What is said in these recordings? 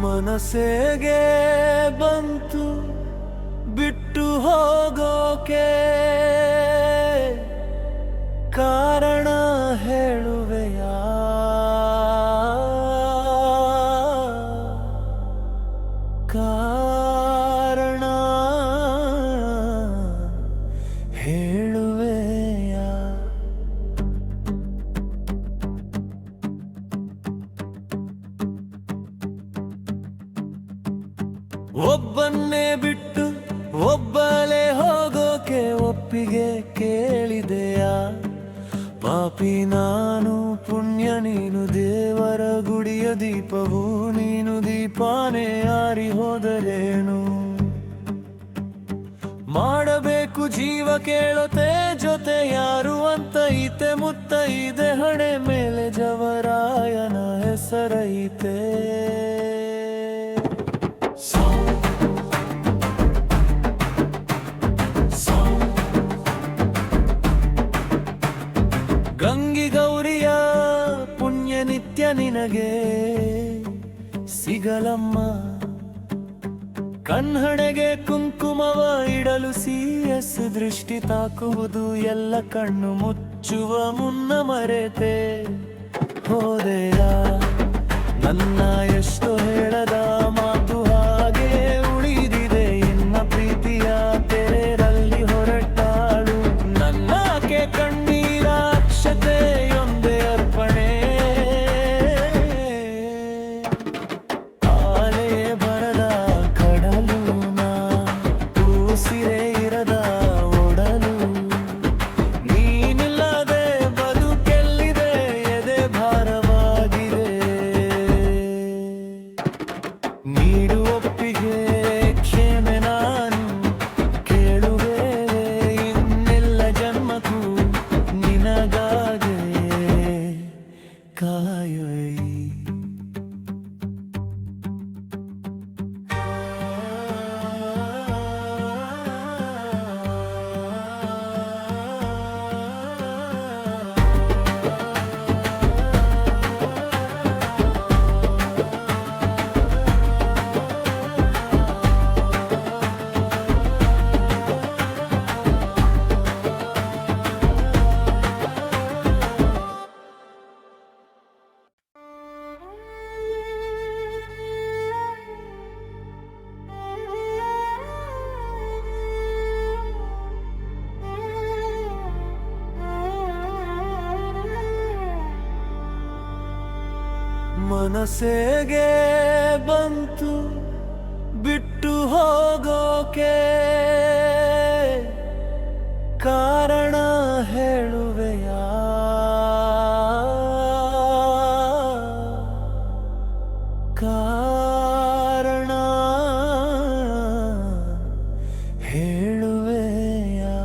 ಮನಸ್ಸಿಗೆ ಬಂತು ಬಿಟ್ಟು ಹೋಗೋಕೆ ಕಾರಣ ಹೇಳುವೆಯಾ? ಕಾರಣ ಹೇಳುವೆಯಾ? ಒಬ್ಬನ್ನೇ ಬಿಟ್ಟು ಒಬ್ಬಲೇ ಹೋಗೋಕೆ ಒಪ್ಪಿಗೆ ಕೇಳಿದೆಯಾ? ಪಾಪಿ ನಾನು ಪುಣ್ಯ ನೀನು, ದೇವರ ಗುಡಿಯ ದೀಪವು ನೀನು, ದೀಪಾನೇ ಆರಿ ಹೋದರೇನು? ಮಾಡಬೇಕು ಜೀವ ಕೇಳುತ್ತೆ ಜೊತೆ ಯಾರು ಅಂತ ಐತೆ, ಮುತ್ತ ಇದೆ ಹಣೆ ಮೇಲೆ ಜವರಾಯನ ಹೆಸರೈತೆ. ಗಂಗಿ ಗೌರಿಯ ಪುಣ್ಯ ನಿತ್ಯ ನಿನಗೆ ಸಿಗಲಮ್ಮ, ಕನ್ನಡೆಗೆ ಕುಂಕುಮವ ಇಡಲು CS ದೃಷ್ಟಿ ತಾಕುವುದು ಎಲ್ಲ ಕಣ್ಣು ಮುಚ್ಚುವ ಮುನ್ನ ಮರೆತೆ ಹೋದೆಯ? ನನ್ನ ಎಷ್ಟು ಹೇಳದ ಮಾತು ಹಾಗೆ ಉಳಿದಿದೆ, ಇನ್ನ ಪ್ರೀತಿಯ ತೆರೆರಲ್ಲಿ ಹೊರಟಾಳು ನನ್ನಕ್ಕೆ ಕಣ್ಣೀರ ಅಕ್ಷತೆಯೊಂದೇ ಅರ್ಪಣೆ. ಆಲೆ ಬರದ ಕಡಲು ನಾ, ಉಸಿರೇ ಇರದ ಒಡಲು, ನೀನಿಲ್ಲದೆ ಬದುಕೆಲ್ಲಿದೆ ಎದೆ ಭಾರವಾಗಿದೆ. ನೀಡು ಒಪ್ಪಿಗೆ ಕ್ಷಮೆ ನಾನು ಕೇಳುವೆ, ಇನ್ನೆಲ್ಲ ಜನ್ಮಕ್ಕೂ ನಿನಗಾಗೆ ಕಾಯುವೆ. ಮನಸ್ಸಿಗೆ ಬಂತು ಬಿಟ್ಟು ಹೋಗೋಕೆ ಕಾರಣ ಹೇಳುವೆಯಾ? ಕಾರಣ ಹೇಳುವೆಯಾ?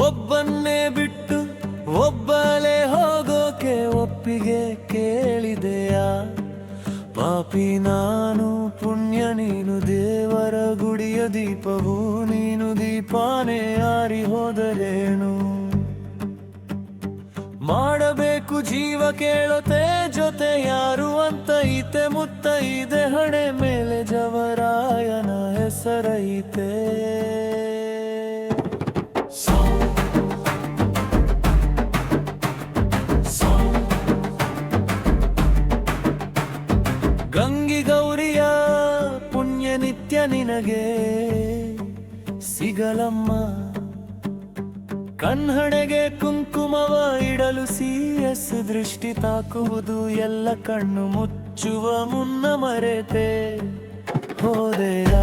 ಒಬ್ಬನ್ನೇ ಬಿಟ್ಟು ಒಬ್ಬಲೇ ಹೋಗೋಕೆ ಒಪ್ಪಿಗೆ ಕೇಳಿದೆಯಾ? ಪಾಪಿ ನಾನು ಪುಣ್ಯ ನೀನು, ದೇವರ ಗುಡಿಯ ದೀಪವು ನೀನು, ದೀಪಾನೇ ಆರಿ ಹೋದರೇನು? ಮಾಡಬೇಕು ಜೀವ ಕೇಳುತ್ತೆ ಜೊತೆ ಯಾರು ಅಂತ ಐತೆ, ಮುತ್ತ ಇದೆ ಹಣೆ ಮೇಲೆ ಜವರಾಯನ ಹೆಸರೈತೆ. ಗಂಗಿ ಗೌರಿಯ ಪುಣ್ಯ ನಿತ್ಯ ನಿನಗೆ ಸಿಗಲಮ್ಮ, ಕನ್ನಡೆಗೆ ಕುಂಕುಮವ ಇಡಲು CS ದೃಷ್ಟಿ ತಾಕುವುದು ಎಲ್ಲ ಕಣ್ಣು ಮುಚ್ಚುವ ಮುನ್ನ ಮರೆತೆ ಹೋದೆಯ?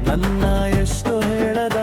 ನನ್ನ ಎಷ್ಟು ಹೇಳದ